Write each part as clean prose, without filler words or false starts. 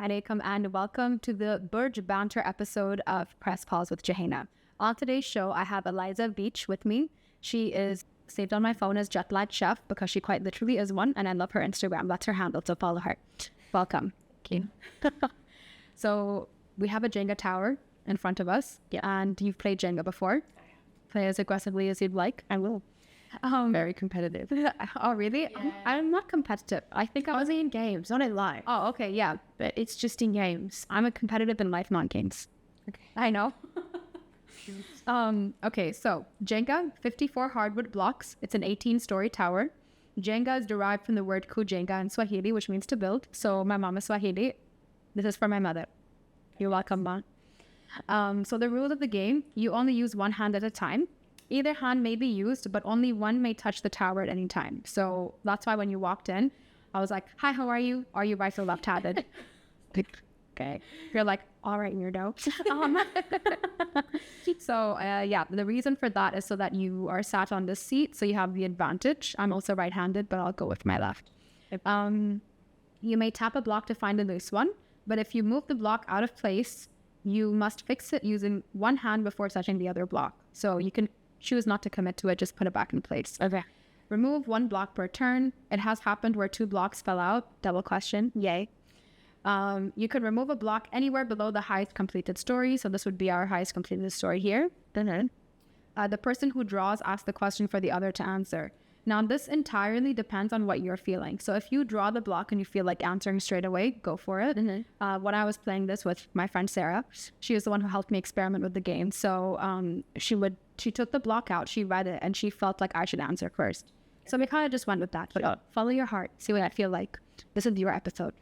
Assalamualaikum and welcome to the Burj Banter episode of Press Pause with Jouhayna. On today's show, I have Eliza Beach with me. She is saved on my phone as Jetlagged Chef because she quite literally is one, and I love her Instagram. That's her handle, so follow her. Welcome. Thank you. So we have a Jenga tower in front of us, and you've played Jenga before. Play as aggressively as you'd like. I will. Very competitive. Oh, really? Yeah. I'm not competitive. I think I was Only in games, not in life. Oh, okay, yeah. But it's just in games. I'm a competitive in life, not games. Okay. I know. Okay, so Jenga, 54 hardwood blocks. It's an 18-story tower. Jenga is derived from the word 𝐾𝐨𝐧'𝐭 in Swahili, which means to build. So my mom is Swahili. This is for my mother. You're welcome, Ma. So the rules of the game, you only use one hand at a time. Either hand may be used, but only one may touch the tower at any time. So that's why when you walked in, I was like, hi, how are you? Are you right or left-handed? Okay. You're like, all right, weirdo. So, yeah, the reason for that is so that you are sat on this seat, so you have the advantage. I'm also right-handed, but I'll go with my left. You may tap a block to find a loose one, but if you move the block out of place, you must fix it using one hand before touching the other block. So you can choose not to commit to it, just put it back in place. Okay. Remove one block per turn. It has happened where 2 blocks fell out. Double question. Yay. You could remove a block anywhere below the highest completed story. So this would be our highest completed story here. Then The person who draws asks the question for the other to answer. Now, this entirely depends on what you're feeling. So if you draw the block and you feel like answering straight away, go for it. Mm-hmm. When I was playing this with my friend Sarah, she was the one who helped me experiment with the game. So she took the block out, she read it, and she felt like I should answer first. So we kind of just went with that. But follow your heart. See what I feel like. This is your episode.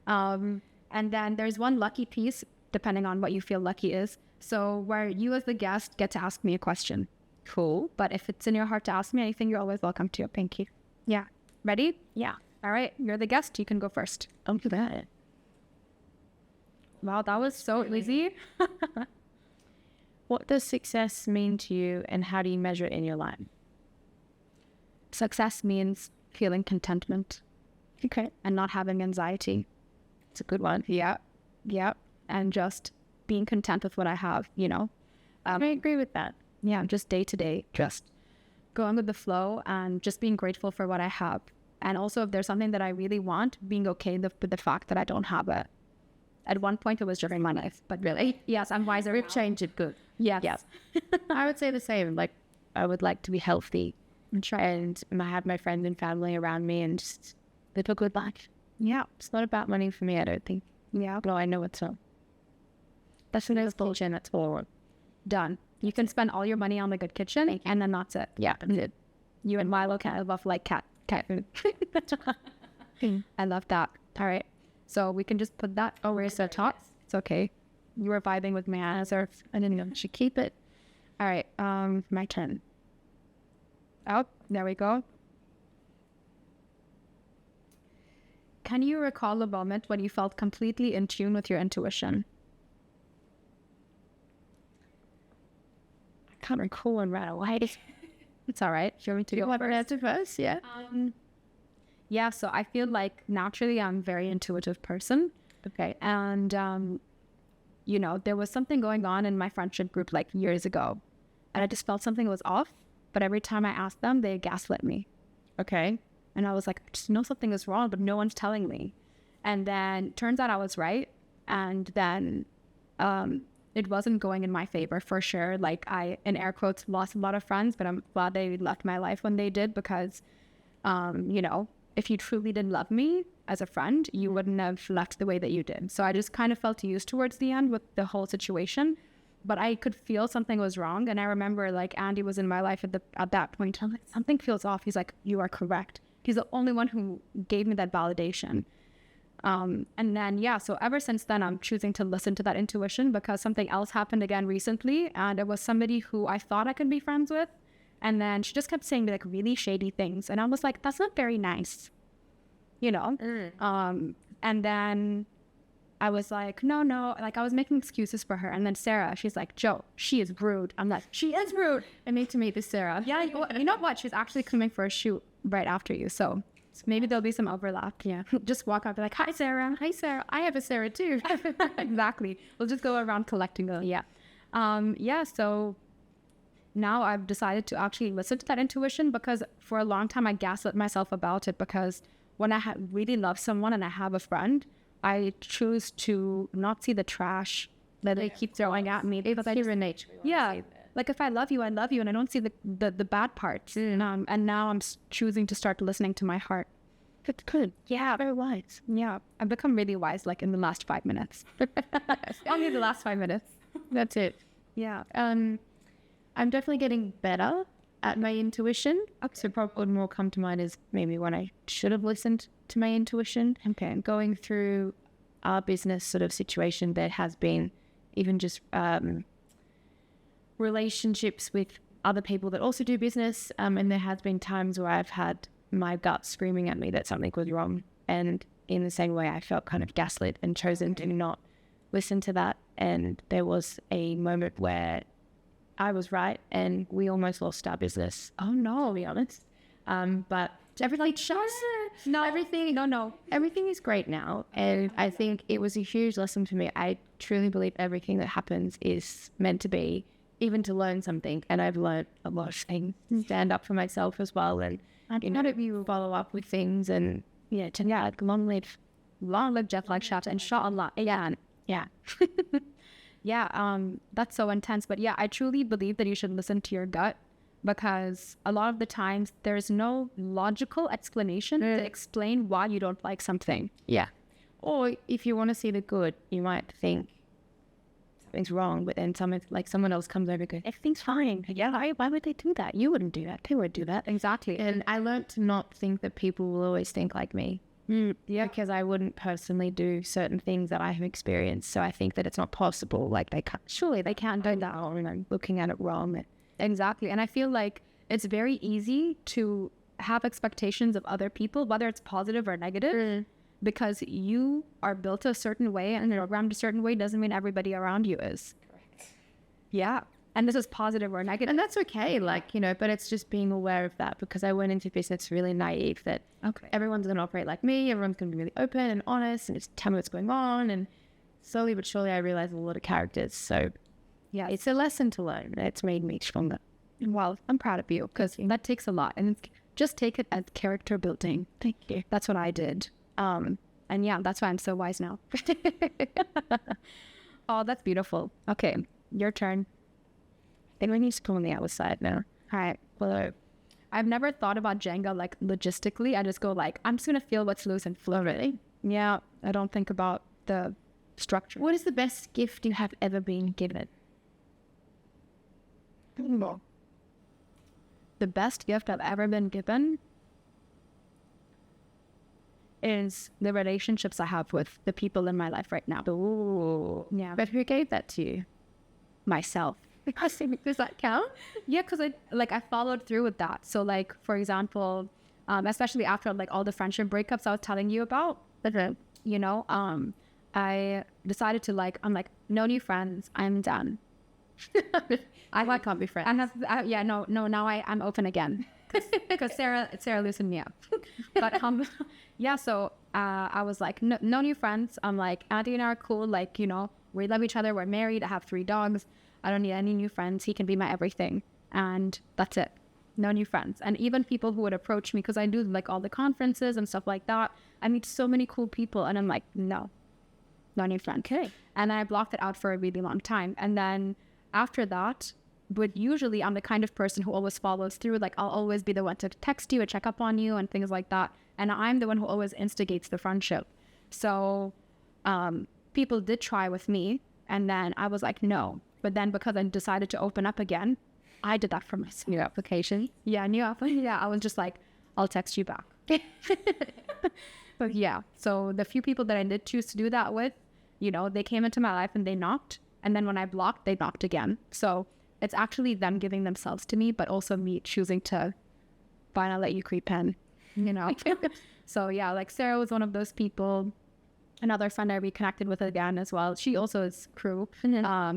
And then there's one lucky piece, depending on what you feel lucky is. So where you as the guest get to ask me a question. cool. But if it's in your heart to ask me anything, you're always welcome to. Thank you. Yeah. Ready? Yeah. All right. You're the guest. You can go first. Don't do that. Wow, that was so easy. What does success mean to you, and how do you measure it in your life? Success means feeling contentment. Okay. And not having anxiety. It's a good one. Yeah. Yeah. And just being content with what I have, you know. I agree with that. Yeah, just day to day, just going with the flow and just being grateful for what I have. And also, if there's something that I really want, being okay with the fact that I don't have it. At one point, it was during my life, but really, yes, I'm wiser. We've changed it good. Yes. Yes. I would say the same. Like, I would like to be healthy and I have my friends and family around me and just live a good life. Yeah. It's not about money for me, I don't think. Yeah. No, I know it's not. That's what I was bullshit. That's all. Done. You can spend all your money on the good kitchen, and then that's it. Yeah, that's it. You and Milo can love like cat food. I love that. All right. So we can just put that over the top. It's okay. You were vibing with my answer. I didn't know. Should keep it. All right. My turn. Oh, there we go. Can you recall a moment when you felt completely in tune with your intuition? I can't recall one right away. It's all right. Do you want me to go first? Answer first? Yeah. Yeah, so I feel like naturally I'm a very intuitive person. Okay. And, you know, there was something going on in my friendship group like years ago. And I just felt something was off. But every time I asked them, they gaslit me. Okay. And I was like, I just know something is wrong, but no one's telling me. And then turns out I was right. And then it wasn't going in my favor for sure. Like I, in air quotes, lost a lot of friends, but I'm glad they left my life when they did because, you know, if you truly didn't love me as a friend, you wouldn't have left the way that you did. So I just kind of felt used towards the end with the whole situation. But I could feel something was wrong. And I remember like Andy was in my life at that point. I'm like, something feels off. He's like, you are correct. He's the only one who gave me that validation. And then, yeah, so ever since then, I'm choosing to listen to that intuition because something else happened again recently. And it was somebody who I thought I could be friends with. And then she just kept saying like really shady things. And I was like, that's not very nice, you know? And then I was like, no, like I was making excuses for her. And then Sarah, she's like, Joe, she is rude. I'm like, she is rude. I need to meet this Sarah. Yeah, you know what? She's actually coming for a shoot right after you. So So maybe there'll be some overlap. Yeah. Just walk out, be like, hi, Sarah. Hi, Sarah. I have a Sarah too. Exactly. We'll just go around collecting them. Yeah. So now I've decided to actually listen to that intuition, because for a long time I gaslit myself about it, because when I really love someone and I have a friend, I choose to not see the trash that they keep throwing at me. It's human nature. Yeah. Like if I love you, and I don't see the bad parts. And now I'm choosing to start listening to my heart. That's good. Yeah, very wise. Yeah. I've become really wise, like in the last 5 minutes. Only the last 5 minutes. That's it. Yeah. I'm definitely getting better at my intuition. Okay. So probably what more come to mind is maybe when I should have listened to my intuition. Okay. Going through our business sort of situation, there has been even just relationships with other people that also do business. And there has been times where I've had my gut screaming at me that something was wrong. And in the same way, I felt kind of gaslit and chosen to not listen to that. And there was a moment where I was right and we almost lost our business. Oh no, to be honest. But everything is great now. And I think it was a huge lesson for me. I truly believe everything that happens is meant to be, even to learn something. And I've learned a lot of things. Stand up for myself as well. And you follow up with things. And long live Jetlagged, inshallah. Yeah. Yeah, that's so intense. But yeah, I truly believe that you should listen to your gut, because a lot of the times there's no logical explanation to explain why you don't like something. Yeah. Or if you want to see the good, you might think something's wrong, but then someone else comes over and goes, everything's fine. Yeah, why would they do that? You wouldn't do that. They would do that. Exactly. And I learned to not think that people will always think like me. Yeah, because I wouldn't personally do certain things that I have experienced. So I think that it's not possible. Like they can't do that, or I'm looking at it wrong. Exactly. And I feel like it's very easy to have expectations of other people, whether it's positive or negative, because you are built a certain way and programmed a certain way doesn't mean everybody around you is. Correct. Yeah. And this is positive or negative. And that's okay, but it's just being aware of that, because I went into business really naive that everyone's going to operate like me, everyone's going to be really open and honest and just tell me what's going on. And slowly but surely I realized a lot of characters. So yeah, it's a lesson to learn. It's made me stronger. Well, I'm proud of you, because that takes a lot. And just take it as character building. Thank you. That's what I did. And yeah, that's why I'm so wise now. Oh, that's beautiful. Okay, your turn. I think we need to go on the other side now. All right. Well, I've never thought about Jenga like logistically. I just go like, I'm just going to feel what's loose and flow. Really? Yeah. I don't think about the structure. What is the best gift you have ever been given? The best gift I've ever been given is the relationships I have with the people in my life right now. Ooh. Yeah. But who gave that to you? Myself. Does that count? Yeah, because I followed through with that. So like, for example, especially after like all the friendship breakups I was telling you about, I decided to I'm like, no new friends, I'm done. I can't be friends. Now I'm open again, because Sarah loosened me up. But so I was like, no new friends. I'm like, Auntie and I are cool, we love each other, we're married, I have 3 dogs, I don't need any new friends. He can be my everything. And that's it. No new friends. And even people who would approach me, because I do like all the conferences and stuff like that, I meet so many cool people. And I'm like, no new friend. Okay. And I blocked it out for a really long time. And then after that, but usually I'm the kind of person who always follows through. Like I'll always be the one to text you and check up on you and things like that. And I'm the one who always instigates the friendship. So people did try with me. And then I was like, no. But then because I decided to open up again, I did that for myself. New application? Yeah, I was just like, I'll text you back. But yeah, so the few people that I did choose to do that with, they came into my life and they knocked. And then when I blocked, they knocked again. So it's actually them giving themselves to me, but also me choosing to, fine, I'll let you creep in, So yeah, like Sarah was one of those people. Another friend I reconnected with again as well. She also is crew.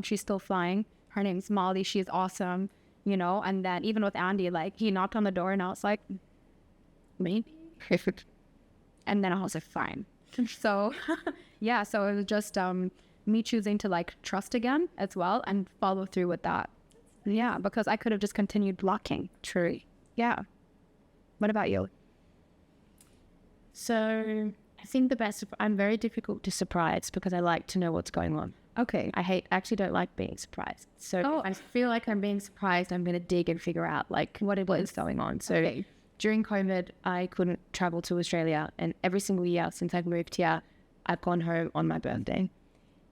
She's still flying. Her name's Molly. She's awesome, And then even with Andy, he knocked on the door and I was like, maybe. And then I was like, fine. So yeah, so it was just me choosing to like trust again as well and follow through with that. Yeah, because I could have just continued blocking. True. Yeah. What about you? So I think I'm very difficult to surprise because I like to know what's going on. Okay. I actually don't like being surprised. So if I feel like I'm being surprised, I'm going to dig and figure out like what is going on. So during COVID, I couldn't travel to Australia, and every single year since I've moved here, I've gone home on my birthday.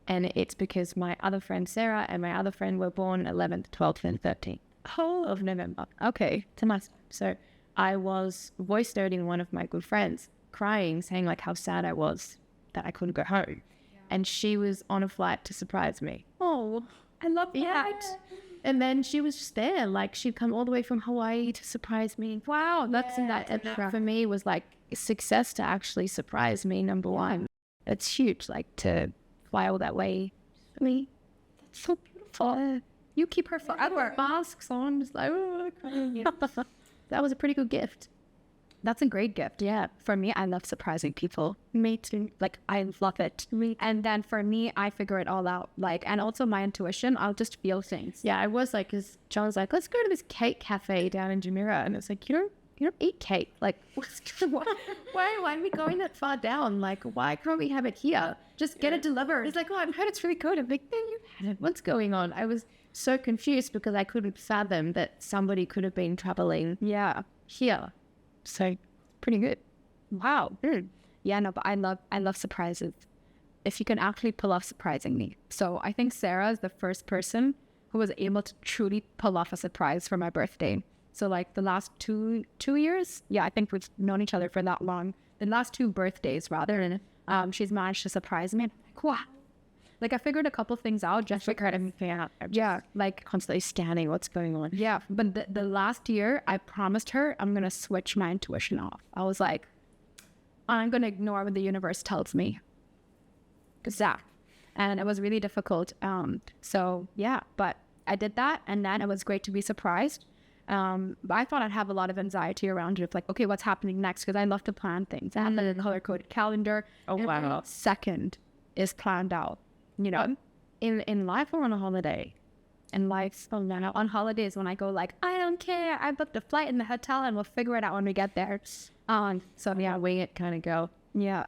And it's because my other friend Sarah and my other friend were born 11th, 12th and 13th whole of November. Okay. To my time. So I was voice noting one of my good friends, crying, saying like how sad I was that I couldn't go home. And she was on a flight to surprise me. Oh, I love that. Yeah. And then she was just there. Like, she'd come all the way from Hawaii to surprise me. Wow, that's And that for me was like success to actually surprise me, number one. It's huge, like to fly all that way for me. That's so beautiful. You keep her forever. Masks on, just like, oh, crying. That was a pretty good gift. That's a great gift. Yeah. For me, I love surprising people. Me too. Like, I love it. And then for me, I figure it all out. Like, and also my intuition, I'll just feel things. Yeah, I was like, because John was like, let's go to this cake cafe down in Jumeirah. And it's like, you don't eat cake. Like, why are we going that far down? Like, why can't we have it here? Just get it delivered. He's like, oh, I've heard it's really good. I'm like, no, you had it. What's going on? I was so confused because I couldn't fathom that somebody could have been traveling here. So pretty good. Wow. Yeah, no, but I love surprises. If you can actually pull off surprising me. So I think Sarah is the first person who was able to truly pull off a surprise for my birthday. So like the last two years, yeah, I think we've known each other for that long. The last 2 birthdays rather, and she's managed to surprise me. I'm like, wow. Like I figured a couple things out. Just figured everything out. Yeah, like constantly scanning what's going on. Yeah, but the last year, I promised her I'm gonna switch my intuition off. I was like, I'm gonna ignore what the universe tells me. And it was really difficult. So yeah, but I did that, and then it was great to be surprised. But I thought I'd have a lot of anxiety around it, of like, okay, what's happening next? Because I love to plan things. I have the color-coded calendar. Oh wow! Every second is planned out. You know, in life or on a holiday? In life, on holidays when I go like, I don't care. I booked a flight and the hotel, and we'll figure it out when we get there. So yeah, wing it kind of go. Yeah.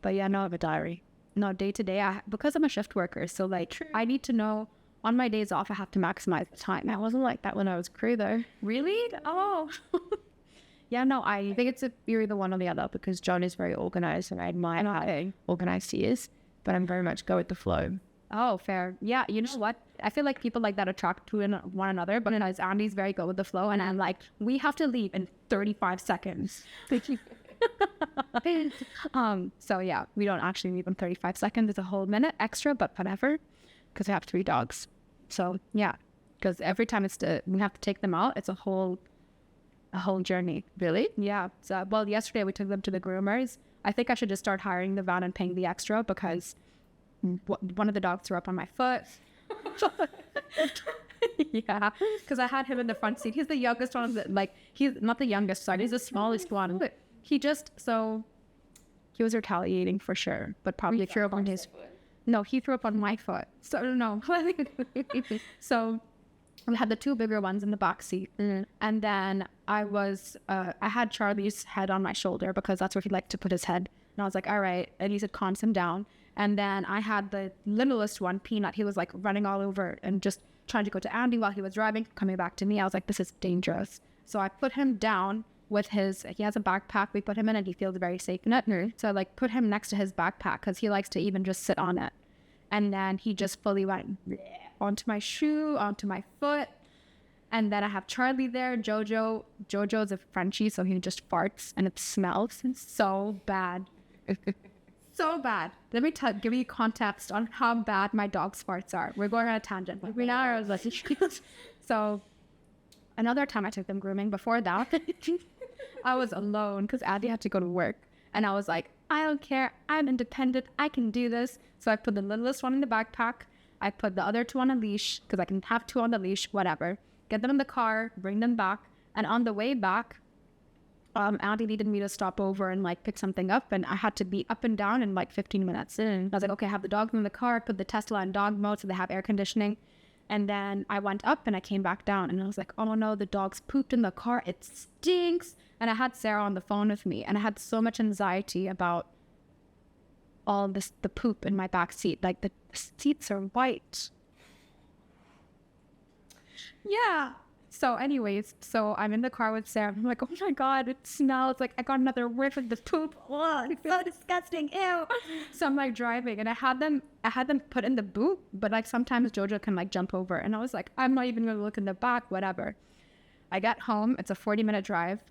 But yeah, no, I have a diary. No, day to day, because I'm a shift worker, so like I need to know on my days off I have to maximize the time. That wasn't like that when I was crew though. Really? Oh. Yeah, no, I think it's you're either one or the other because John is very organized and I admire how organized he is, but I'm very much go with the flow. Oh, fair. Yeah, you know what? I feel like people like that attract to one another, but as Andy's very good with the flow, and I'm like, we have to leave in 35 seconds. So yeah, we don't actually leave in 35 seconds. It's a whole minute extra, but whatever, because I have 3 dogs. So yeah, because every time we have to take them out, it's a whole journey. Really? Yeah. So well, yesterday we took them to the groomers. I think I should just start hiring the van and paying the extra because one of the dogs threw up on my foot. Yeah, because I had him in the front seat. He's the youngest one. He's not the youngest, sorry. He's the smallest one. He was retaliating for sure, but probably threw up on his foot. No, he threw up on my foot. So no. So we had the 2 bigger ones in the back seat, and then I had Charlie's head on my shoulder because that's where he liked to put his head. And I was like, all right. And he said, calm him down. And then I had the littlest one, Peanut. He was like running all over and just trying to go to Andy while he was driving, coming back to me. I was like, this is dangerous. So I put him down with he has a backpack we put him in and he feels very safe in it. So I like put him next to his backpack because he likes to even just sit on it. And then he just fully went onto my shoe, onto my foot. And then I have Charlie there. Jojo's a Frenchie, so he just farts and it smells so bad. So bad. Let me give you context on how bad my dog's farts are. We're going on a tangent. So another time I took them grooming, before that, I was alone because Andy had to go to work. And I was like, I don't care. I'm independent. I can do this. So I put the littlest one in the backpack. I put the other 2 on a leash because I can have 2 on the leash, whatever. Get them in the car, bring them back. And on the way back, Auntie needed me to stop over and like pick something up, and I had to be up and down in like 15 minutes. I was like, okay, I have the dogs in the car, put the Tesla in dog mode so they have air conditioning. And then I went up and I came back down, and I was like, oh no, the dogs pooped in the car. It stinks. And I had Sarah on the phone with me, and I had so much anxiety about all this, the poop in my back seat. Like the seats are white. Yeah. So anyways, so I'm in the car with Sarah. I'm like, oh my God, it smells like I got another whiff of the poop. Oh, it's so disgusting. Ew. So I'm like driving, and I had them put in the boot, but like sometimes Jojo can like jump over. And I was like, I'm not even going to look in the back, whatever. I get home. It's a 40-minute drive.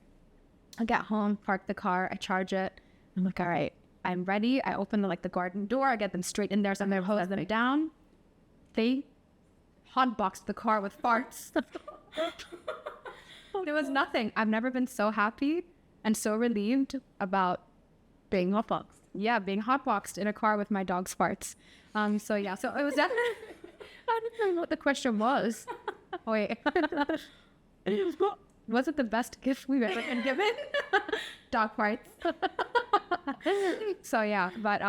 I get home, park the car, I charge it. I'm like, all right, I'm ready. I open the garden door. I get them straight in there. So I'm going to hose them down. They hotboxed the car with farts. There was nothing. I've never been so happy and so relieved about being hotboxed. Yeah, being hotboxed in a car with my dog's farts. So yeah, so it was definitely. I don't know what the question was. Oh, wait. Was it the best gift we've ever been given? Dog farts. So yeah, but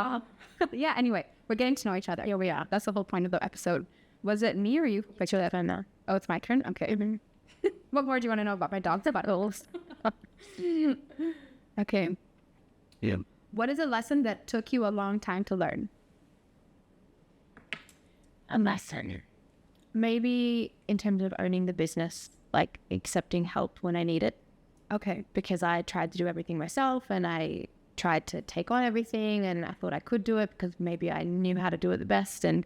yeah. Anyway, we're getting to know each other. Here we are. That's the whole point of the episode. Was it me or you? Picture that right now. Oh, it's my turn? Okay. What more do you want to know about my dog's buttholes? Okay. Yeah. What is a lesson that took you a long time to learn? A lesson. Maybe in terms of owning the business, like accepting help when I need it. Okay. Because I tried to do everything myself, and I tried to take on everything, and I thought I could do it because maybe I knew how to do it the best, and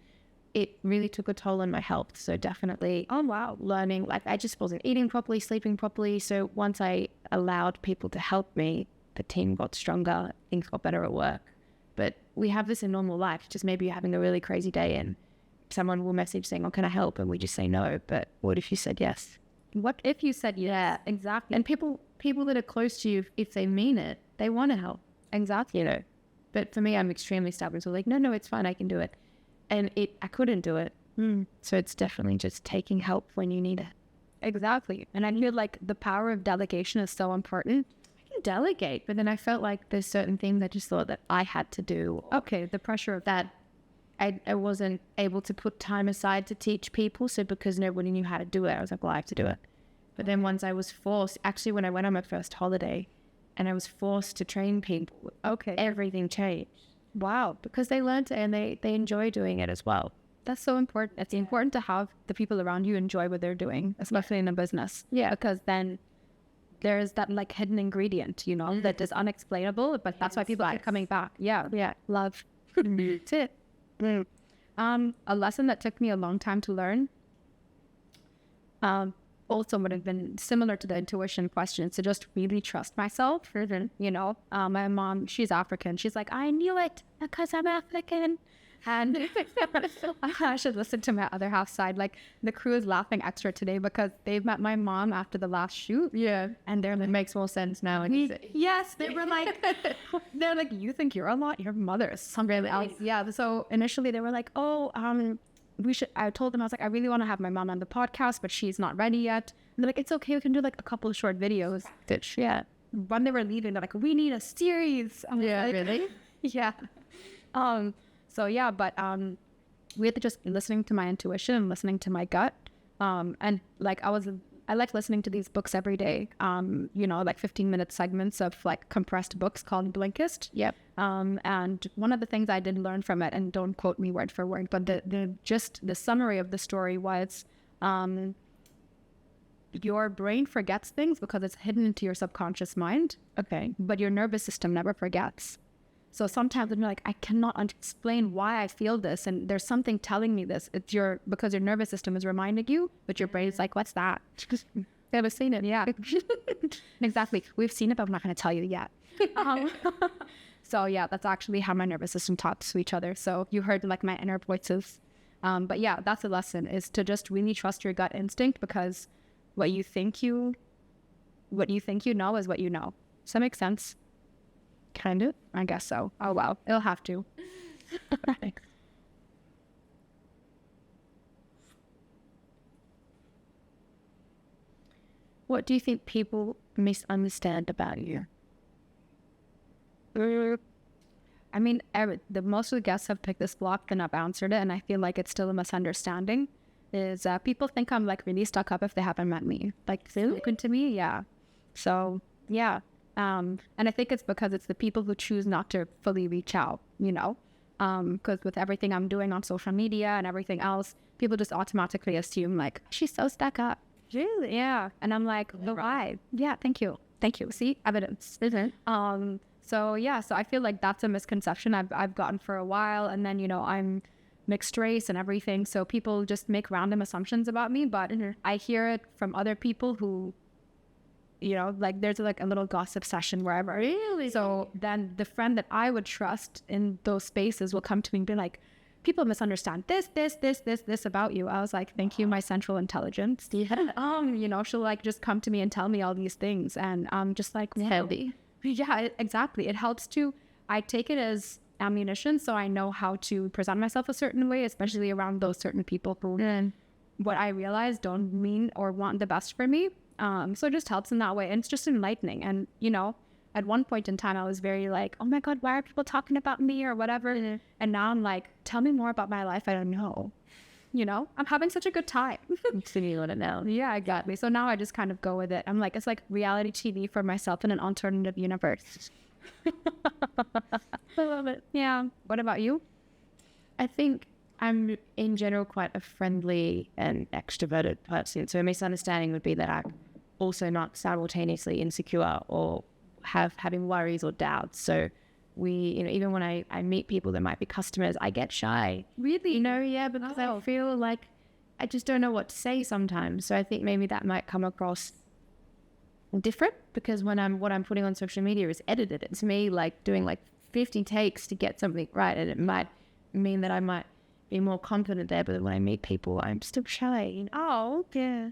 it really took a toll on my health. So definitely, Oh, wow. learning, like I just wasn't eating properly, sleeping properly. So once I allowed people to help me, the team got stronger, things got better at work. But we have this in normal life, just maybe you're having a really crazy day and someone will message saying, oh, can I help? And we just say no. But what if you said yes? What if you said yes? Yeah, exactly. And people that are close to you, if they mean it, they want to help. Exactly. You know, but for me, I'm extremely stubborn. So like, no, it's fine. I can do it. And I couldn't do it. So it's definitely just taking help when you need it. Exactly. And I feel like the power of delegation is so important. I can delegate, but then I felt like there's certain things I just thought that I had to do. Okay, the pressure of That I wasn't able to put time aside to teach people. So because nobody knew how to do it, I was like, well, I have to do it. But then once I was forced, actually when I went on my first holiday and I was forced to train people, Okay. everything changed. Wow. Because they learned it and they enjoy doing it as well. That's so important. It's important to have the people around you enjoy what they're doing, especially in a business. Yeah. Because then there's that like hidden ingredient, you know, that is unexplainable, but that's why people keep coming back. Yeah. Yeah. Love. That's it. A lesson that took me a long time to learn also would have been similar to the intuition question. So just really trust myself. You know, my mom, she's African. She's like, I knew it because I'm African. And I should listen to my other half side. Like the crew is laughing extra today because they've met my mom after the last shoot. Yeah. And they're like, It makes more sense now. yes, they were like, they're like, you think you're a lot? Your mother is something else. Yeah. So initially they were like, oh, I told them, I was like, I really want to have my mom on the podcast, but she's not ready yet. And they're like, it's okay. We can do like a couple of short videos. Yeah. When they were leaving, they're like, we need a series. I was like, Really? Yeah. So yeah, but we had to just listening to my intuition and listening to my gut. And like I like listening to these books every day. You know, like 15-minute segments of like compressed books called Blinkist. Yep. And one of the things I did learn from it, and don't quote me word for word, but the summary of the story was, your brain forgets things because it's hidden into your subconscious mind. Okay. But your nervous system never forgets. So sometimes I'm like, I cannot explain why I feel this, and there's something telling me this. It's because your nervous system is reminding you, but your brain is like, what's that? Never seen it. Yeah, exactly. We've seen it, but I'm not going to tell you yet. So yeah, that's actually how my nervous system talks to each other. So you heard like my inner voices. But yeah, that's a lesson, is to just really trust your gut instinct, because what you think you know is what you know. Does that make sense? Kind of. I guess so. Oh, wow. It'll have to. What do you think people misunderstand about you? I mean, most of the guests have picked this block and I've answered it, and I feel like it's still a misunderstanding. Is people think I'm like really stuck up if they haven't met me, like spoken to me, yeah. So yeah, and I think it's because it's the people who choose not to fully reach out, you know, because with everything I'm doing on social media and everything else, people just automatically assume like she's so stuck up. Really? Yeah, and I'm like, why? Yeah, thank you. See, evidence. So yeah, so I feel like that's a misconception I've gotten for a while, and then, you know, I'm mixed race and everything, so people just make random assumptions about me, but I hear it from other people who, you know, like there's like a little gossip session wherever. Really? So then the friend that I would trust in those spaces will come to me and be like, people misunderstand this about you. I was like, thank you, my central intelligence. Yeah. You know, she'll like just come to me and tell me all these things, and I'm just like, heavy. Yeah, exactly. It helps to, I take it as ammunition, so I know how to present myself a certain way, especially around those certain people who, what I realize, don't mean or want the best for me. So it just helps in that way, and it's just enlightening. And, you know, at one point in time, I was very like, oh my God, why are people talking about me or whatever? And now I'm like, tell me more about my life. I don't know. You know, I'm having such a good time. So you want to know. Yeah, exactly. So now I just kind of go with it. I'm like, it's like reality TV for myself in an alternative universe. I love it. Yeah. What about you? I think I'm in general quite a friendly and extroverted person. So a misunderstanding would be that I'm also not simultaneously insecure or having worries or doubts. So you know, even when I meet people that might be customers, I get shy. Really? You know, yeah, because I feel like I just don't know what to say sometimes. So I think maybe that might come across different, because what I'm putting on social media is edited. It's me like doing like 50 takes to get something right, and it might mean that I might be more confident there, but when I meet people, I'm still shy. You know? Oh, yeah.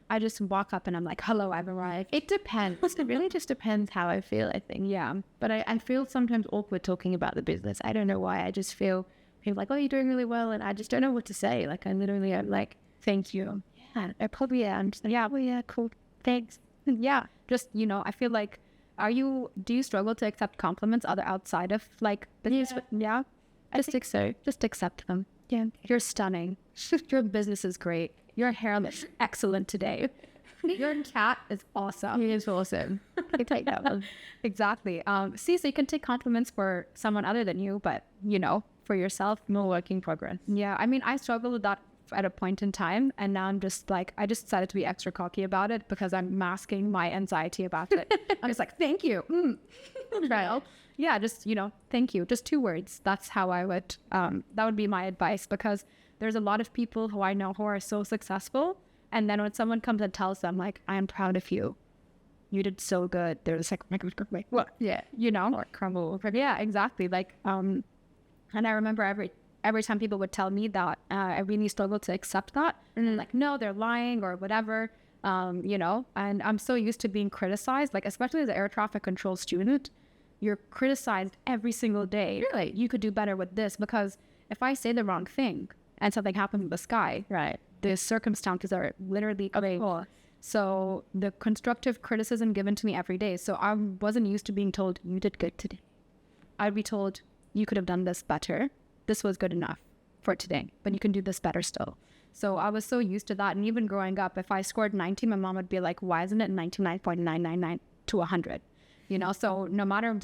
I just walk up and I'm like, hello, I've arrived. It depends. It really just depends how I feel, I think. Yeah. But I feel sometimes awkward talking about the business. I don't know why. I just feel people like, oh, you're doing really well. And I just don't know what to say. Like, I'm like, thank you. Yeah, I probably am. Yeah, well, yeah, cool. Thanks. Yeah. Just, you know, I feel like, do you struggle to accept compliments outside of like business? Yeah. I think so. Just accept them. Yeah. You're stunning. Your business is great. Your hair looks excellent today. Your cat is awesome. He is awesome. I take that one. Exactly. So you can take compliments for someone other than you, but, you know, for yourself, more work in progress. Yeah. I mean, I struggled with that at a point in time, and now I'm just like, I just decided to be extra cocky about it because I'm masking my anxiety about it. I'm just like, thank you. Right. Yeah, just, you know, thank you. Just 2 words. That's how I would, that would be my advice, because there's a lot of people who I know who are so successful, and then when someone comes and tells them, like, I am proud of you, you did so good, they're just like, what? Yeah, you know? Or crumble. Yeah, exactly. Like, and I remember every time people would tell me that, I really struggled to accept that. And like, no, they're lying or whatever, you know? And I'm so used to being criticized, like, especially as an air traffic control student, you're criticized every single day. Really? You could do better with this, because if I say the wrong thing and something happens in the sky, right, the circumstances are literally cool. So the constructive criticism given to me every day. So I wasn't used to being told, you did good today. I'd be told, you could have done this better. This was good enough for today, but you can do this better still. So I was so used to that. And even growing up, if I scored 90, my mom would be like, why isn't it 99.999 to 100? You know, so no matter,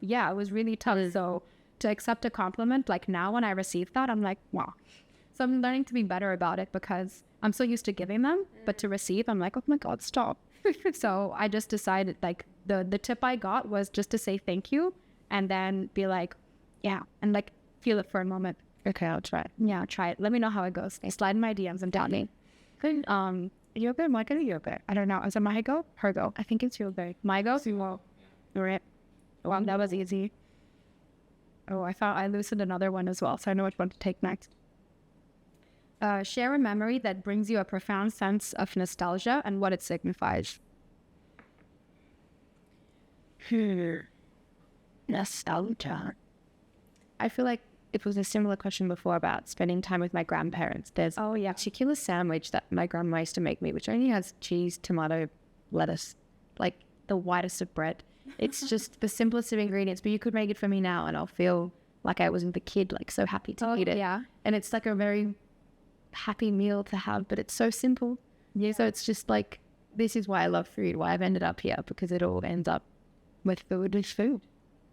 yeah, it was really tough. So to accept a compliment, like now when I receive that, I'm like, wow. So I'm learning to be better about it, because I'm so used to giving them, but to receive, I'm like, oh my God, stop. So I just decided, like, the tip I got was just to say thank you, and then be like, yeah, and like feel it for a moment. Okay, I'll try it. Yeah, I'll try it. Let me know how it goes. Slide in my DMs and down me. Good. Yoga, my go, yoga. I don't know. Is it my go? Her go? I think it's your go. My go? Sumo. All right. Wow, that was easy. Oh, I thought I loosened another one as well, so I know which one to take next. Share a memory that brings you a profound sense of nostalgia and what it signifies. Nostalgia. I feel like it was a similar question before about spending time with my grandparents. There's 𝐾𝐨𝐧'𝐭 sandwich that my grandma used to make me, which only has cheese, tomato, lettuce, like the whitest of bread. It's just the simplest of ingredients, but you could make it for me now and I'll feel like I wasn't the kid, like so happy to eat it. Yeah. And it's like a very happy meal to have, but it's so simple. Yeah. So it's just like, this is why I love food, why I've ended up here, because it all ends up with food.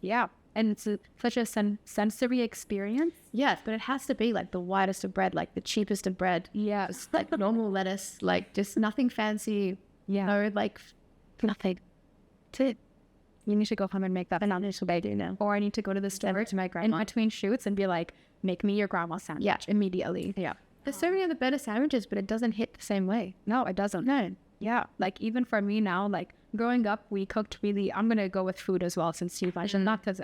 Yeah. And it's such a sensory experience. Yes, but it has to be like the whitest of bread, like the cheapest of bread. Yeah. It's like normal lettuce, like just nothing fancy. Yeah. No, like nothing. That's it. You need to go home and make that. And that's what I do now. Or I need to go to the store to my grandma in between shoots and be like, make me your grandma's sandwich immediately. Yeah. There's so many other better sandwiches, but it doesn't hit the same way. No, it doesn't. No. Yeah. Like even for me now, like growing up, we cooked really, I'm going to go with food as well since you mentioned that because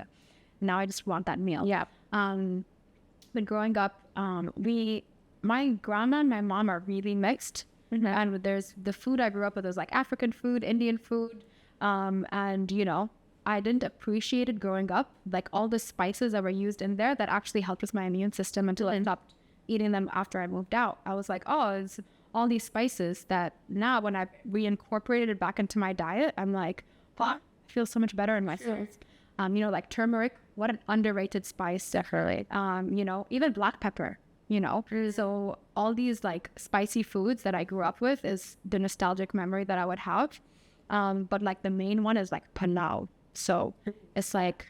now I just want that meal. Yeah. But growing up, my grandma and my mom are really mixed. Mm-hmm. And there's the food I grew up with was like African food, Indian food. And you know, I didn't appreciate it growing up, like all the spices that were used in there that actually helped with my immune system until I stopped eating them after I moved out. I was like, oh, it's all these spices that now when I reincorporated it back into my diet, I'm like, I feel so much better in my cells. You know, like turmeric, what an underrated spice. Definitely. You know, even black pepper, you know. So all these like spicy foods that I grew up with is the nostalgic memory that I would have. But like the main one is like palau. So it's like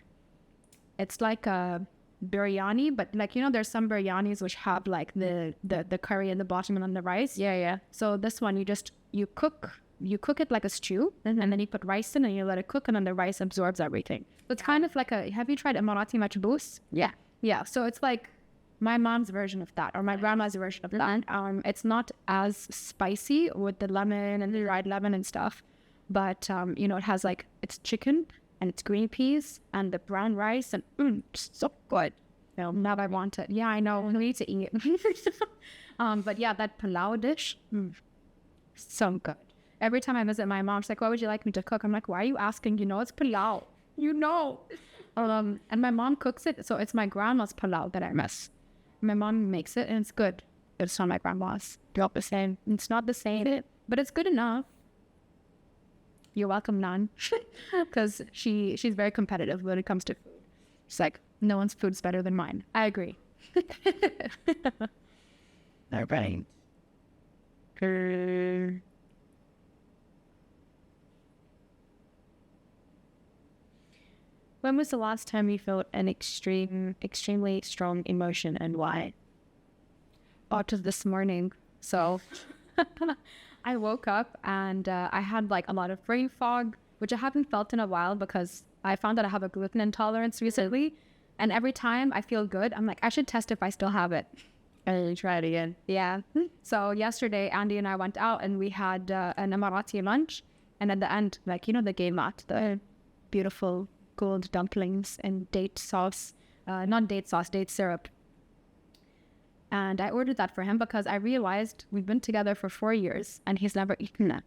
a biryani, but like, you know, there's some biryanis which have like the curry in the bottom and on the rice. Yeah. So this one, you cook it like a stew, and then you put rice in and you let it cook, and then the rice absorbs everything. So it's kind of like have you tried Emirati machboos? Yeah. Yeah. So it's like my mom's version of that, or my grandma's version of that. It's not as spicy with the lemon and the dried lemon and stuff, but you know, it has like, it's chicken and it's green peas and the brown rice and so good. Now I want it. Yeah, I know. We need to eat. But yeah, that palau dish, so good. Every time I visit my mom, she's like, what would you like me to cook? I'm like, why are you asking? You know, it's palau. You know. And my mom cooks it. So it's my grandma's palau that I miss. My mom makes it and it's good. It's not my grandma's. Not the same. It's not the same, but it's good enough. You're welcome, Nan. Because she's very competitive when it comes to food. She's like, no one's food's better than mine. I agree. All right. When was the last time you felt an extremely strong emotion, and why? Just this morning. So I woke up and I had like a lot of brain fog, which I haven't felt in a while because I found that I have a gluten intolerance recently. And every time I feel good, I'm like, I should test if I still have it. And try it again. Yeah. So yesterday, Andy and I went out and we had an Emirati lunch. And at the end, like, you know, the 𝐾𝐨𝐬, the beautiful gold dumplings and date sauce, not date sauce, date syrup. And I ordered that for him because I realized we've been together for 4 years and he's never eaten it.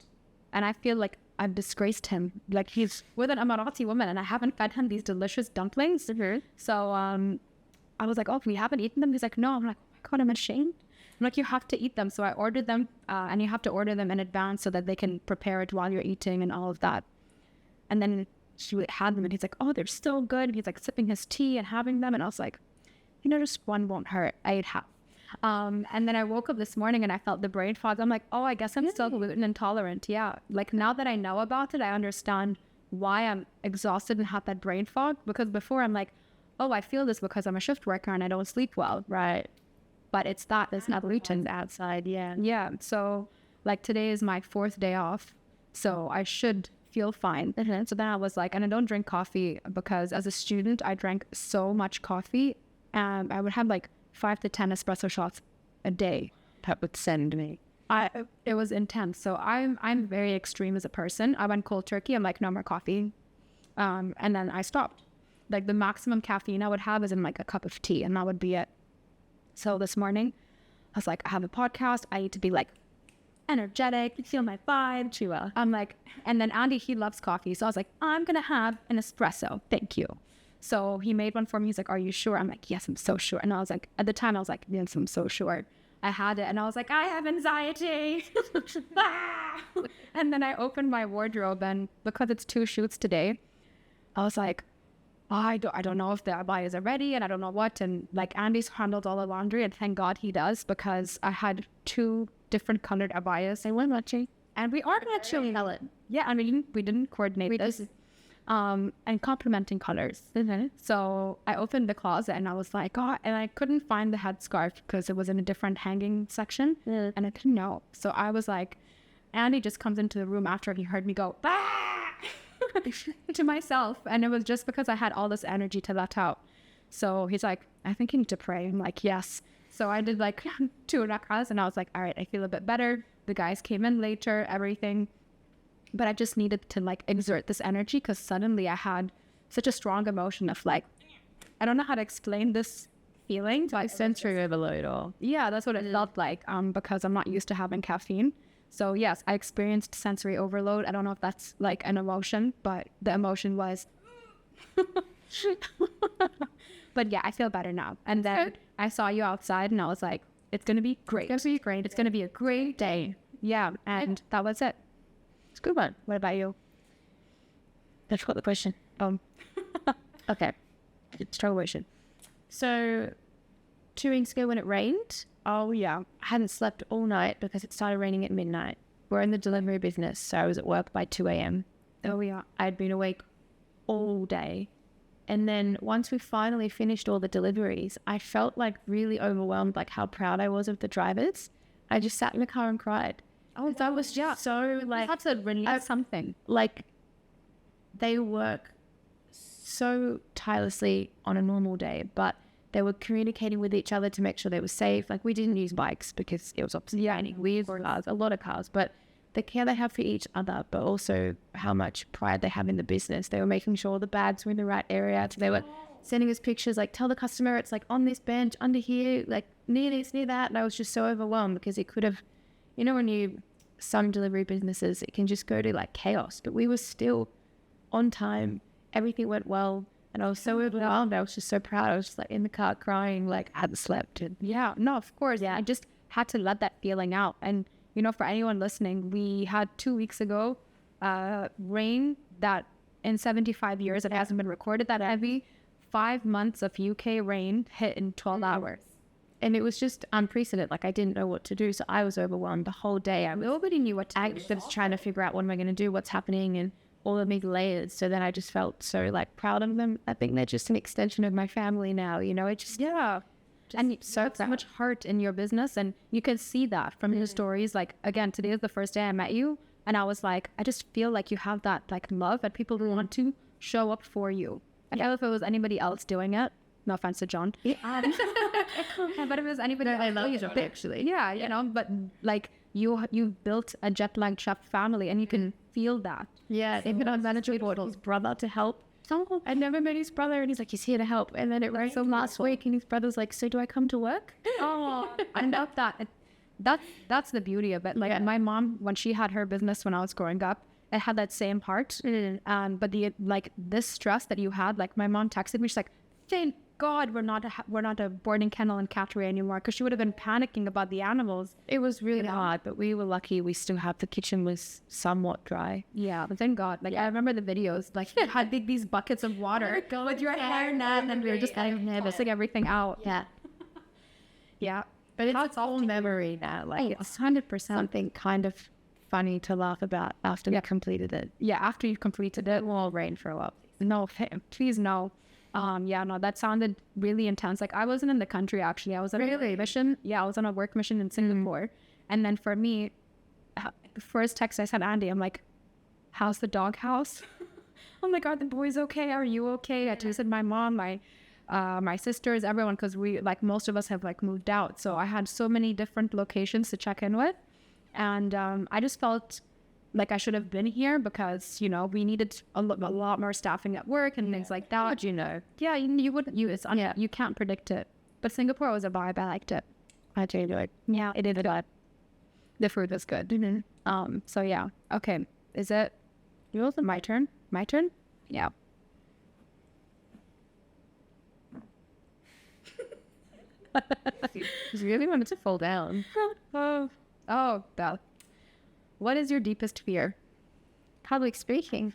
And I feel like I've disgraced him. Like he's with an Emirati woman and I haven't fed him these delicious dumplings. Mm-hmm. So I was like, oh, we haven't eaten them? He's like, no. I'm like, oh my God, I'm ashamed. I'm like, you have to eat them. So I ordered them and you have to order them in advance so that they can prepare it while you're eating and all of that. And then she had them and he's like, oh, they're so good. And he's like sipping his tea and having them. And I was like, you know, just one won't hurt. I ate half. And then I woke up this morning and I felt the brain fog. I'm like, oh, I guess I'm still gluten intolerant. Yeah. Like now that I know about it, I understand why I'm exhausted and have that brain fog. Because before I'm like, oh, I feel this because I'm a shift worker and I don't sleep well. Right. But it's that, there's not gluten outside. Yeah. Yeah. So like today is my 4th day off. So I should feel fine. Mm-hmm. So then I was like, and I don't drink coffee because as a student, I drank so much coffee. I would have like 5 to 10 espresso shots a day. That would send me. It was intense. So I'm very extreme as a person. I went cold turkey. I'm like, no more coffee. And then I stopped. Like the maximum caffeine I would have is in like a cup of tea and that would be it. So this morning I was like, I have a podcast. I need to be like energetic, feel my vibe. I'm like, and then Andy, he loves coffee. So I was like, I'm going to have an espresso. Thank you. So he made one for me. He's like, are you sure? I'm like, yes, I'm so sure. And I was like, at the time I was like, yes, I'm so sure. I had it and I was like, I have anxiety. And then I opened my wardrobe, and because it's 2 shoots today, I was like, I don't know if the abayas are ready, and I don't know what. And like, Andy's handled all the laundry, and thank God he does, because I had 2 different colored abayas. They were matching. And we are matching. Yeah, and we didn't coordinate this. And complementing colors. So I opened the closet and I was like, oh, and I couldn't find the headscarf because it was in a different hanging section, and I didn't know. So I was like, Andy just comes into the room after he heard me go, to myself. And it was just because I had all this energy to let out. So he's like, I think you need to pray. I'm like, yes. So I did like 2 rak'ahs, and I was like, all right, I feel a bit better. The guys came in later, everything. But I just needed to like exert this energy, because suddenly I had such a strong emotion of like, I don't know how to explain this feeling. Like sensory overload, or yeah, that's what it felt like, because I'm not used to having caffeine. So yes, I experienced sensory overload. I don't know if that's like an emotion, but the emotion was but yeah, I feel better now. And then I saw you outside and I was like, it's gonna be great. It's gonna be great. It's gonna be a great day. Yeah, and that was it. It's a good one. What about you? I forgot the question. Okay. Strong emotion. So 2 weeks ago when it rained, Oh yeah. I hadn't slept all night because it started raining at midnight. We're in the delivery business, so I was at work by 2 a.m. Oh yeah. I'd been awake all day. And then once we finally finished all the deliveries, I felt like really overwhelmed, like how proud I was of the drivers. I just sat in the car and cried. Oh, that was just so like, that's a release something. Like, they work so tirelessly on a normal day, but they were communicating with each other to make sure they were safe. Like, we didn't use bikes because it was obviously raining. We used cars, a lot of cars, but the care they have for each other, but also how much pride they have in the business. They were making sure the bags were in the right area. So they were sending us pictures, like, tell the customer it's like on this bench, under here, like near this, near that. And I was just so overwhelmed because it could have, you know, when some delivery businesses, it can just go to like chaos, but we were still on time. Everything went well. And I was so overwhelmed. I was just so proud. I was just like in the car crying, like I hadn't slept. And yeah, no, of course. Yeah, I just had to let that feeling out. And, you know, for anyone listening, we had 2 weeks ago rain that in 75 years, it hasn't been recorded that heavy. 5 months of UK rain hit in 12 hours. And it was just unprecedented. Like, I didn't know what to do. So I was overwhelmed the whole day. Nobody knew what to do. I was trying to figure out what am I going to do, what's happening, and all the big layers. So then I just felt so like proud of them. I think they're just an extension of my family now, you know. It just, yeah. And so much heart in your business, and you can see that from your stories. Like, again, today is the first day I met you, and I was like, I just feel like you have that like love that people want to show up for you. I don't know if it was anybody else doing it. No offense to John. But if it was anybody else, I love John, actually. Yeah, you know, but like you've built a Jetlagged chef family, and you can feel that. Yeah, even on manager brought his brother to help. So I never met his brother, and he's like, he's here to help. And then it rained last week, and his brother's like, so do I come to work? Oh, I love that. That's the beauty of it. Like, my mom, when she had her business when I was growing up, it had that same heart. But the like this stress that you had, like my mom texted me, she's like, thank God we're not a boarding kennel and cattery anymore, because she would have been panicking about the animals. It was really hard, but we were lucky. We still have, the kitchen was somewhat dry. Yeah, but thank God. Like, I remember the videos, like you had these buckets of water with your hair net, and we were just kind of missing everything out. Yeah. Yeah. But it's all memory now. Like, it's 100% something kind of funny to laugh about after we completed it. Yeah, after you've completed it. It won't rain for a while. No, please no. Yeah, no, that sounded really intense. Like, I wasn't in the country, actually. I was on a work mission. Yeah, I was on a work mission in Singapore. And then for me, the first text I sent Andy, I'm like, how's the doghouse? I'm like, are the boys okay? Are you okay? I texted my mom, my sisters, everyone, because we, like, most of us have, like, moved out. So I had so many different locations to check in with. And I just felt like I should have been here, because, you know, we needed a lot more staffing at work and things like that. How'd you know? Yeah, you can't predict it. But Singapore was a vibe. I liked it. I do enjoy it. Yeah, it did good. The food was good. Mm-hmm. So yeah. Okay. Is it yours? My turn? My turn? Yeah. Just really wanted to fall down. Oh, Belle. What is your deepest fear? Public speaking.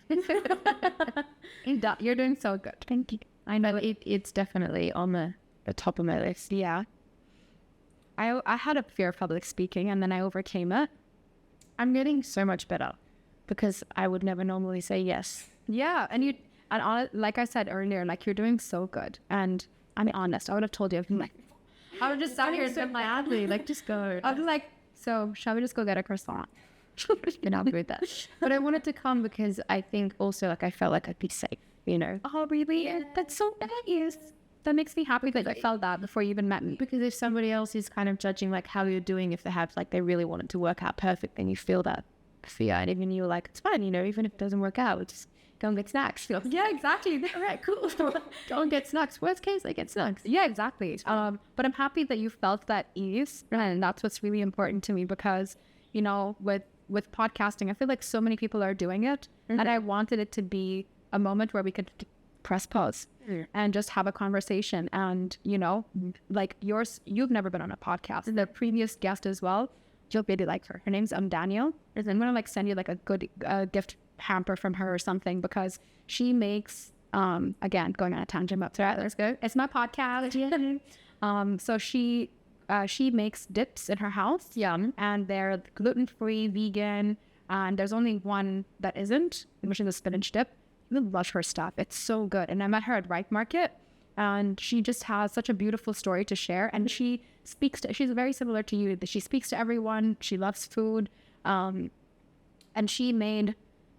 You're doing so good. Thank you. I know it's definitely on the top of my list. Yeah. I had a fear of public speaking, and then I overcame it. I'm getting so much better because I would never normally say yes. Yeah, like I said earlier, like you're doing so good. And I'm honest, I would have told you, like, I would just sat here so badly, like just go. I was like, so shall we just go get a croissant? And I'll do that. But I wanted to come because I think also like I felt like I'd be safe, you know. Oh really? Yeah. That's so nice. That makes me happy that you felt that before you even met me. Because if somebody else is kind of judging like how you're doing, if they have like they really want it to work out perfect, then you feel that fear. And even you're like, it's fine, you know, even if it doesn't work out, we'll just go and get snacks. Yeah, exactly. All right, cool. Go and get snacks. Worst case, I get snacks. Yeah, exactly. But I'm happy that you felt that ease, and that's what's really important to me because, you know, with podcasting, I feel like so many people are doing it, and I wanted it to be a moment where we could press pause and just have a conversation. And, you know, like you've never been on a podcast. The previous guest as well, you'll really like her. Her name's Danielle. And I'm going to like send you like a good gift hamper from her or something because she makes, again, going on a tangent, but let's go. It's my podcast. So she makes dips in her house. Yum. And they're gluten-free, vegan, and there's only one that isn't, which is a spinach dip. I love her stuff. It's so good. And I met her at Right Market, and she just has such a beautiful story to share. And she's very similar to you. She speaks to everyone. She loves food. And she made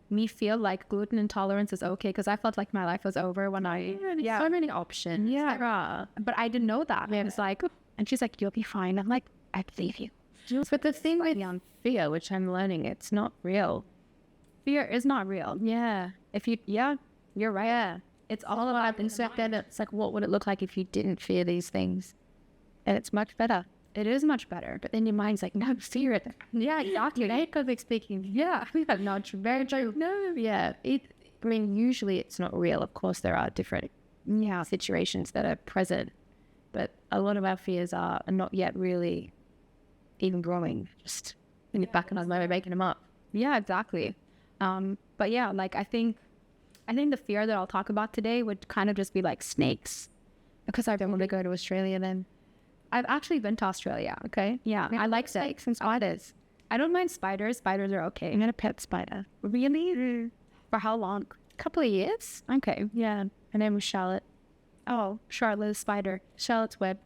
me feel like gluten intolerance is okay because I felt like my life was over when so many options. Yeah. But I didn't know that. Yeah. It's like, and she's like, you'll be fine. I'm like, I believe you. But the thing with fear, which I'm learning, it's not real. Fear is not real. Yeah. You're right. Yeah. It's all about then it's like, what would it look like if you didn't fear these things? And it's much better. It is much better. But then your mind's like, no, fear it. Yeah, exactly. Right? Public speaking. Yeah. No, very true. No, yeah. I mean, usually it's not real. Of course, there are different situations that are present. But a lot of our fears are not yet really even growing. Just in the back of our mind, we're making them up. Yeah, exactly. But yeah, like I think the fear that I'll talk about today would kind of just be like snakes, because I don't want to go to Australia. Then I've actually been to Australia. Okay. Yeah, I like snakes and spiders. I don't mind spiders. Spiders are okay. I'm gonna pet spider. Really? For how long? A couple of years. Okay. Yeah. Her name was Charlotte. Oh, Charlotte's spider. Charlotte's Web.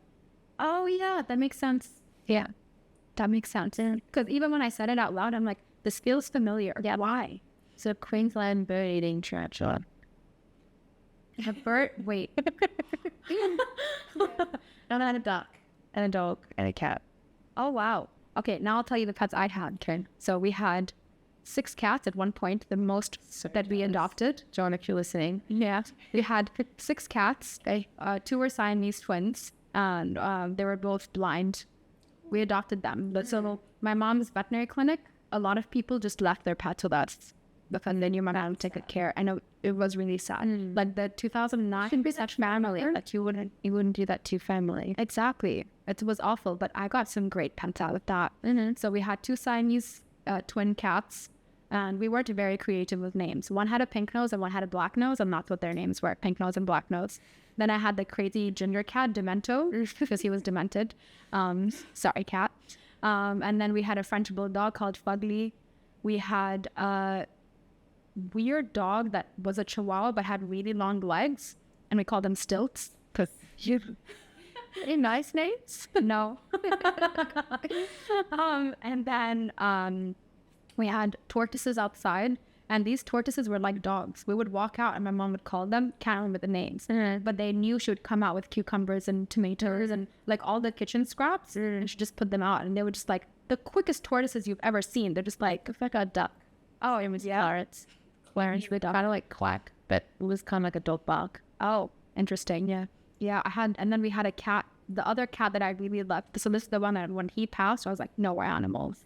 Oh yeah, that makes sense. Yeah, that makes sense. Because even when I said it out loud, I'm like, this feels familiar. Yeah. Why? It's a Queensland bird-eating tarantula. A bird? Wait. And I had a duck and a dog and a cat. Oh wow. Okay, now I'll tell you the pets I had. Okay. So we had 6 cats at one point, the most that we adopted. John, if you're listening. Yeah. We had 6 cats. 2 were Siamese twins, and they were both blind. We adopted them. So my mom's veterinary clinic, a lot of people just left their pets with us because they knew my mom would take good care. I know it was really sad. Like the 2009 shouldn't be such family. Like you wouldn't do that to family. Exactly. It was awful, but I got some great pets out of that. So we had 2 Siamese twin cats, and we weren't very creative with names. One had a pink nose and one had a black nose, and that's what their names were, pink nose and black nose. Then I had the crazy ginger cat, Demento, because he was demented. Sorry, cat. And then we had a French bulldog called Fugly. We had a weird dog that was a Chihuahua but had really long legs, and we called them Stilts. Any nice names? No. And then we had tortoises outside, and these tortoises were like dogs. We would walk out and my mom would call them, can't remember the names, but they knew she would come out with cucumbers and tomatoes and like all the kitchen scraps, and she just put them out, and they were just like the quickest tortoises you've ever seen. They're just like, it's like a duck. Oh, it was Clarence. Clarence the duck. Kind of like quack, but it was kind of like a dog bark. Oh, interesting. Yeah, and then we had a cat, the other cat that I really loved. So this is the one that when he passed, I was like, no, we're animals.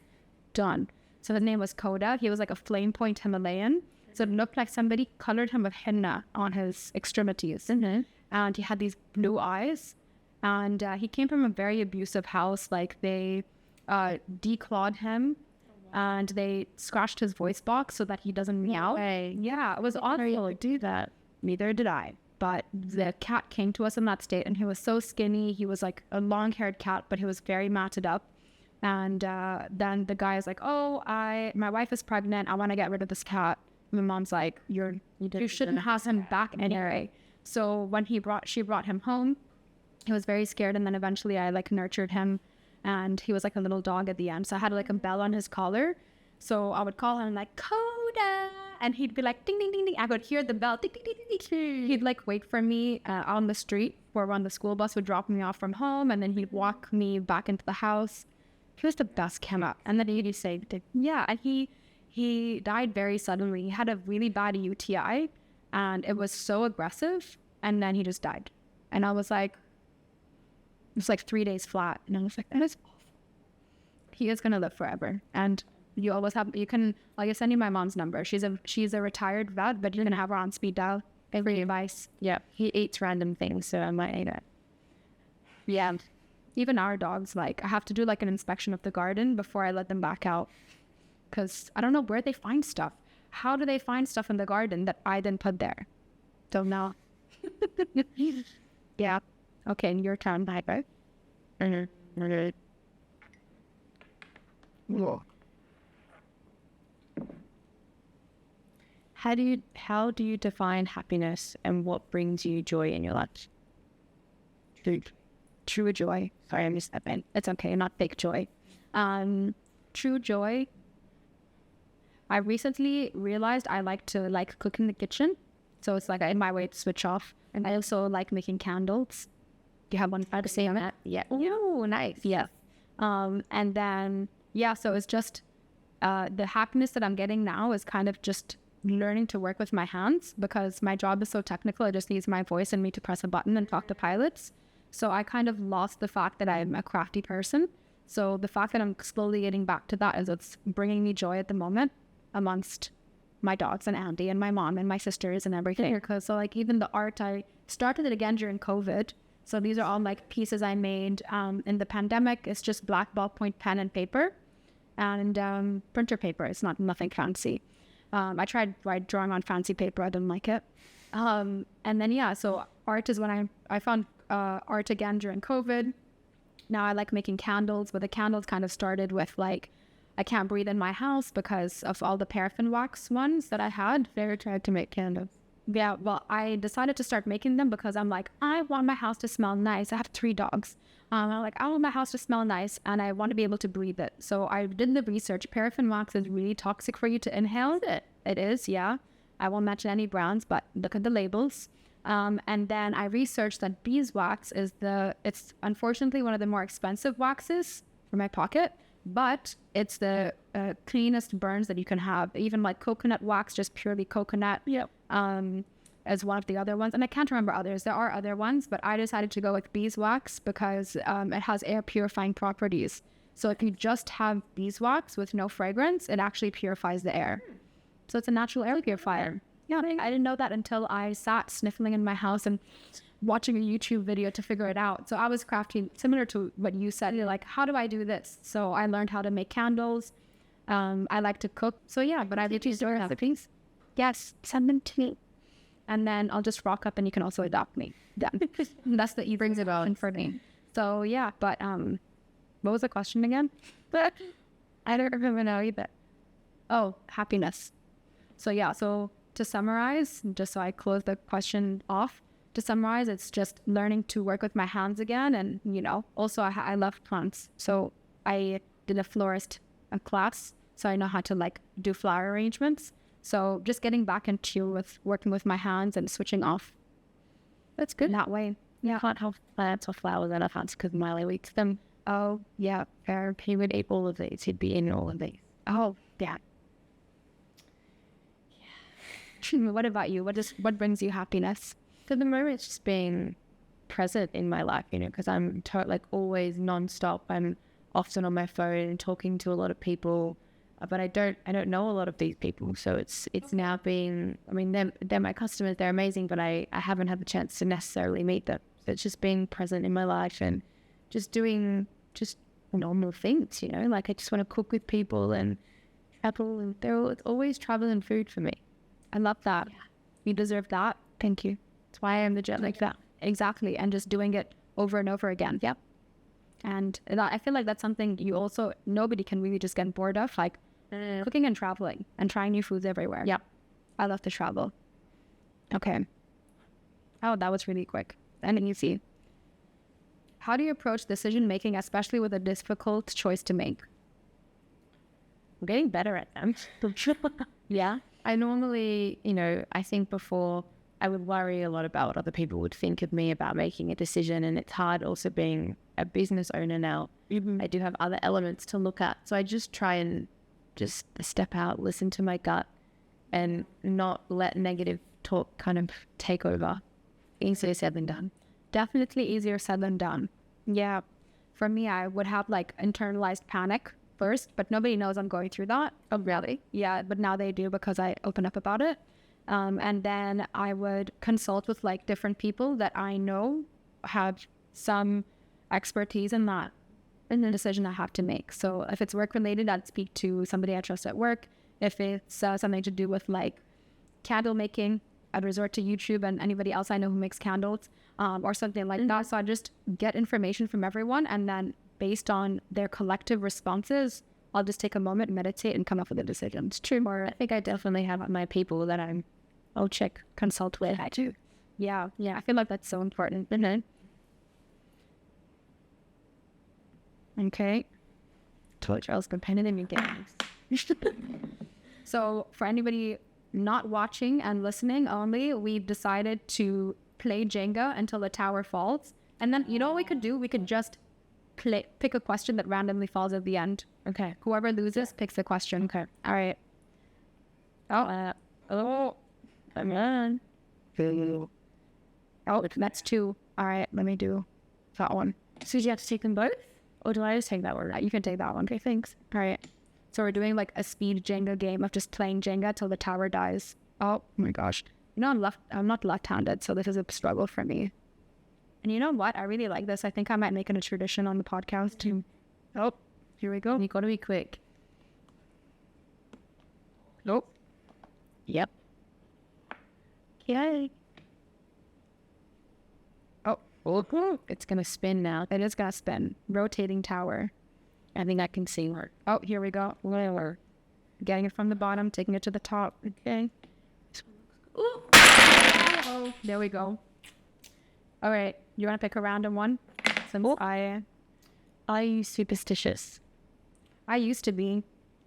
Done. So his name was Koda. He was like a flame point Himalayan. So it looked like somebody colored him with henna on his extremities. And he had these blue eyes. And he came from a very abusive house. Like they declawed him and they scratched his voice box so that he doesn't meow. Yeah, it was awful. Do that. Neither did I. But the cat came to us in that state and he was so skinny. He was like a long-haired cat, but he was very matted up. And then the guy is like, oh, my wife is pregnant. I want to get rid of this cat. My mom's like, you shouldn't have him back anyway. So when she brought him home, he was very scared. And then eventually I like nurtured him and he was like a little dog at the end. So I had like a bell on his collar. So I would call him like, Coda. And he'd be like, ding, ding, ding, ding. I could hear the bell. Ding, ding, ding, ding, ding. He'd like wait for me on the street or when the school bus would drop me off from home. And then he'd walk me back into the house. He was the best cat. And then he'd say, yeah. And he died very suddenly. He had a really bad UTI and it was so aggressive. And then he just died. And I was like, it was like 3 days flat. And I was like, that is awful. He is going to live forever. And you always you can, like I send you my mom's number. She's a retired vet, but you can have her on speed dial. Every advice. Yeah. He eats random things, so I might eat it. Yeah. Even our dogs, like I have to do like an inspection of the garden before I let them back out. Because I don't know where they find stuff. How do they find stuff in the garden that I didn't put there? Don't know. Yeah. Okay, in your turn, bye, right? How do you define happiness and what brings you joy in your life? True joy. Sorry, I missed that bit. It's okay, not fake joy. True joy. I recently realized I like to cook in the kitchen. So it's like in my way to switch off. And I also like making candles. Do you have one to say on that? Yeah. Oh, nice. Yeah. And then, yeah, so it's just the happiness that I'm getting now is kind of just learning to work with my hands because my job is so technical. It just needs my voice and me to press a button and talk to pilots. So I kind of lost the fact that I'm a crafty person. So the fact that I'm slowly getting back to that is it's bringing me joy at the moment amongst my dogs and Andy and my mom and my sisters and everything. So like even the art, I started it again during COVID. So these are all like pieces I made in the pandemic. It's just black ballpoint pen and paper and printer paper. It's nothing fancy. I tried drawing on fancy paper. I didn't like it. And then, yeah, so art is when I found art again during COVID. Now I like making candles, but the candles kind of started with like, I can't breathe in my house because of all the paraffin wax ones that I had. Never tried to make candles. Yeah, well, I decided to start making them because I'm like, I want my house to smell nice. I have 3 dogs. I'm like, I want my house to smell nice and I want to be able to breathe it. So I did the research. Paraffin wax is really toxic for you to inhale. It is, yeah. I won't mention any brands, but look at the labels. And then I researched that beeswax it's unfortunately one of the more expensive waxes for my pocket, but it's the cleanest burns that you can have. Even like coconut wax, just purely coconut. Yep. As one of the other ones. And I can't remember others. There are other ones, but I decided to go with beeswax because it has air purifying properties. So if you just have beeswax with no fragrance, it actually purifies the air. So it's a natural air purifier. Yeah, I didn't know that until I sat sniffling in my house and watching a YouTube video to figure it out. So I was crafting similar to what you said. You're like, how do I do this? So I learned how to make candles. I like to cook. So yeah, but I literally store recipes. Yes, send them to me. And then I'll just rock up and you can also adopt me. That's the easy brings it on for me. So yeah, but what was the question again? I don't remember now either. Oh, happiness. So yeah, so to summarize, just so I close the question off, to summarize, it's just learning to work with my hands again. And, you know, also I love plants. So I did a florist class. So I know how to like do flower arrangements. So just getting back in tune with working with my hands and switching off. That's good. That way. Yeah. I can't have plants or flowers in a house because Miley eats them. Oh, yeah. Fair. He would eat all of these. He'd be in all of these. Oh, yeah. What about you? What brings you happiness? For the moment, it's just being present in my life, you know, because I'm always nonstop. I'm often on my phone and talking to a lot of people, but I don't know a lot of these people. So it's now being, I mean, they're my customers. They're amazing, but I haven't had the chance to necessarily meet them. It's just being present in my life and just doing just normal things, you know, like I just want to cook with people and travel, and it's always travel and food for me. I love that. Yeah. You deserve that. Thank you. That's why I am the jet like that. Exactly. And just doing it over and over again. Yep. And I feel like that's something nobody can really just get bored of, like cooking and traveling and trying new foods everywhere. Yep. I love to travel. Okay. Oh, that was really quick and easy. How do you approach decision making, especially with a difficult choice to make? I'm getting better at them. Yeah. I normally, you know, I think before I would worry a lot about what other people would think of me about making a decision. And it's hard also being a business owner now. Mm-hmm. I do have other elements to look at. So I just try and just step out, listen to my gut and not let negative talk kind of take over. Easier said than done. Definitely easier said than done. Yeah. For me, I would have like internalized panic first, but nobody knows I'm going through that. Oh, really? Yeah, but now they do because I open up about it. And then I would consult with like different people that I know have some expertise in that, in the decision I have to make. So if it's work related, I'd speak to somebody I trust at work. If it's something to do with like candle making, I'd resort to YouTube and anybody else I know who makes candles, or something like that. So I just get information from everyone, and then based on their collective responses, I'll just take a moment, meditate, and come up with a decision. It's true. Or I think I definitely have my people that I'll consult with. I do. Yeah. I feel like that's so important. Mm-hmm. Okay. Told you I was competitive in games. So for anybody not watching and listening only, we've decided to play Jenga until the tower falls. And then, you know what we could do? We could just pick a question that randomly falls at the end. Okay. Whoever loses picks a question. Okay. All right. I'm on. Oh, that's 2. All right, let me do that one. So do you have to take them both? Or do I just take that one? You can take that one. Okay, thanks. All right. So we're doing like a speed Jenga game of just playing Jenga till the tower dies. Oh my gosh. You know, I'm not left-handed, so this is a struggle for me. And you know what? I really like this. I think I might make it a tradition on the podcast too. Oh, here we go. You got to be quick. Nope. Yep. Yay. Oh, it's going to spin now. it is gonna spin. Rotating tower. I think I can see her. Oh, here we go. Whatever. Getting it from the bottom, taking it to the top. Okay. Ooh. Oh, there we go. All right. You want to pick a random one? Since Are you superstitious? I used to be,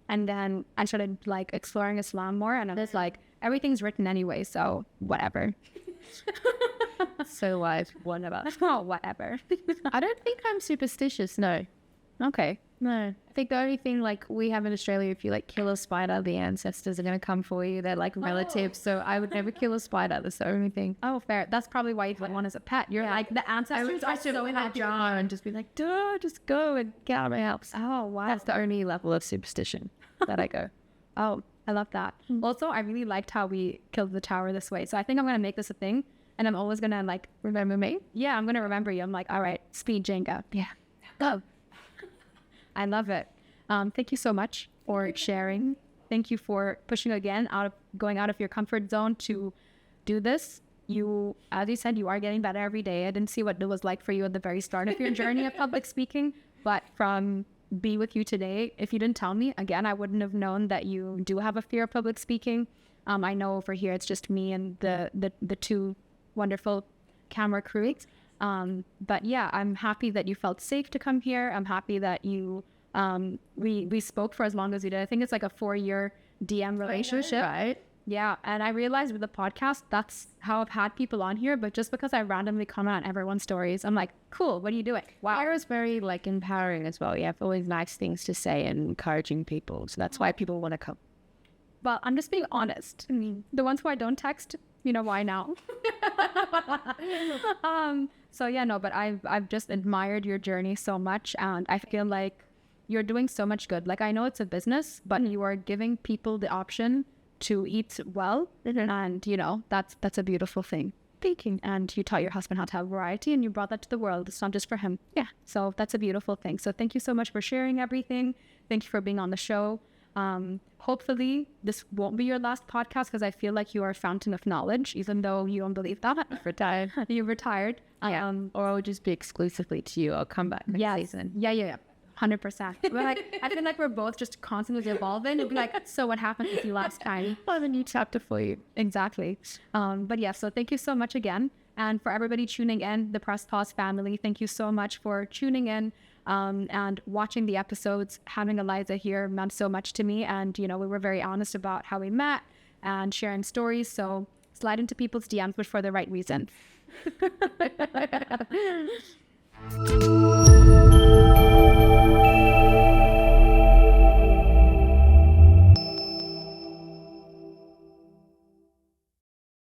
and then I started like exploring Islam more, and I was like, everything's written anyway, so whatever. So whatever. Oh, whatever. I don't think I'm superstitious, no. Okay. No. I think the only thing like we have in Australia, if you like kill a spider, the ancestors are going to come for you. They're like relatives. So I would never kill a spider. That's the only thing. Oh, fair. That's probably why you want one as a pet. You're like, the ancestors are so in a happy. jar and just be like, duh, just go and get out of my house. Oh, wow. That's the only level of superstition that I go. Oh, I love that. Also, I really liked how we killed the tower this way. So I think I'm going to make this a thing. And I'm always going to like, Remember me? yeah, I'm going to remember you. I'm like, all right, speed Jenga. Yeah. Go. I love it. Thank you so much for sharing. Thank you for pushing again, going out of your comfort zone to do this. You, as you said, you are getting better every day. I didn't see what it was like for you at the very start of your journey of public speaking, but from be with you today, if you didn't tell me, again, I wouldn't have known that you do have a fear of public speaking. I know over here it's just me and the 2 wonderful camera crew. But yeah, I'm happy that you felt safe to come here. I'm happy that you we spoke for as long as we did. I think it's like a 4-year DM relationship. Right. Yeah. And I realized with the podcast, that's how I've had people on here. But just because I randomly comment on everyone's stories, I'm like, cool, what are you doing? Wow. It was very like empowering as well. You have always nice things to say and encouraging people. So that's why people want to come. But I'm just being honest. I mean, the ones who I don't text, you know why now. So yeah, no, but I've just admired your journey so much, and I feel like you're doing so much good. Like, I know it's a business, but you are giving people the option to eat well, and you know, that's a beautiful thing. baking. And you taught your husband how to have variety, and you brought that to the world. It's not just for him. Yeah. So that's a beautiful thing. So thank you so much for sharing everything. Thank you for being on the show. Hopefully this won't be your last podcast, because I feel like you are a fountain of knowledge, even though you don't believe that. Retired. You're retired. Yeah. Or I'll just be exclusively to you. I'll come back next season. Yeah. 100%. But like, I feel like we're both just constantly evolving. It'd be like, so what happened with you last time? I'll have a new chapter for you. Exactly. But yeah, so thank you so much again. And for everybody tuning in, the Press Pause family, thank you so much for tuning in and watching the episodes. Having Eliza here meant so much to me. And, you know, we were very honest about how we met and sharing stories. So slide into people's DMs, but for the right reason.